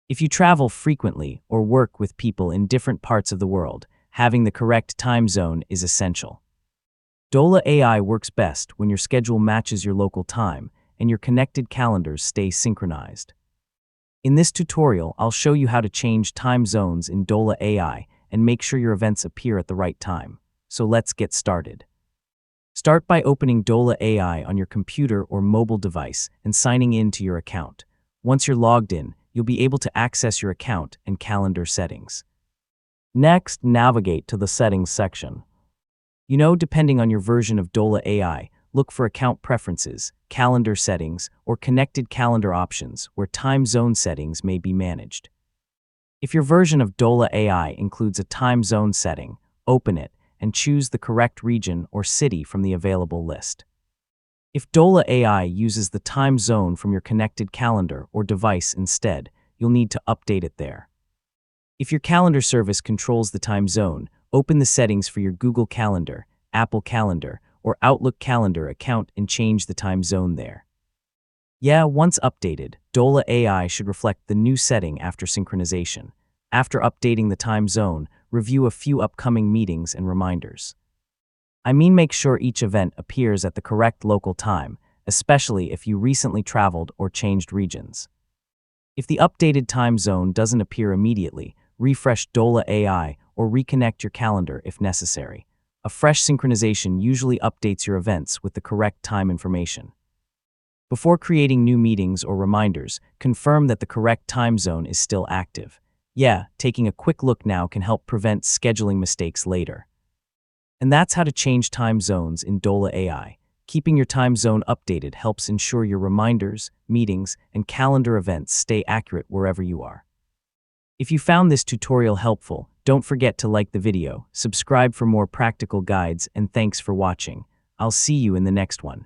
If you travel frequently or work with people in different parts of the world, having the correct time zone is essential. Dola AI works best when your schedule matches your local time and your connected calendars stay synchronized. In this tutorial, I'll show you how to change time zones in Dola AI and make sure your events appear at the right time. So let's get started. Start by opening Dola AI on your computer or mobile device and signing in to your account. Once you're logged in, you'll be able to access your account and calendar settings. Next, navigate to the Settings section. Depending on your version of Dola AI, look for Account Preferences, Calendar Settings, or Connected Calendar options where time zone settings may be managed. If your version of Dola AI includes a time zone setting, open it and choose the correct region or city from the available list. If Dola AI uses the time zone from your connected calendar or device instead, you'll need to update it there. If your calendar service controls the time zone, open the settings for your Google Calendar, Apple Calendar, or Outlook Calendar account and change the time zone there. Once updated, Dola AI should reflect the new setting after synchronization. After updating the time zone, review a few upcoming meetings and reminders. Make sure each event appears at the correct local time, especially if you recently traveled or changed regions. If the updated time zone doesn't appear immediately, refresh Dola AI or reconnect your calendar if necessary. A fresh synchronization usually updates your events with the correct time information. Before creating new meetings or reminders, confirm that the correct time zone is still active. Taking a quick look now can help prevent scheduling mistakes later. And that's how to change time zones in Dola AI. Keeping your time zone updated helps ensure your reminders, meetings, and calendar events stay accurate wherever you are. If you found this tutorial helpful, don't forget to like the video, subscribe for more practical guides, and thanks for watching. I'll see you in the next one.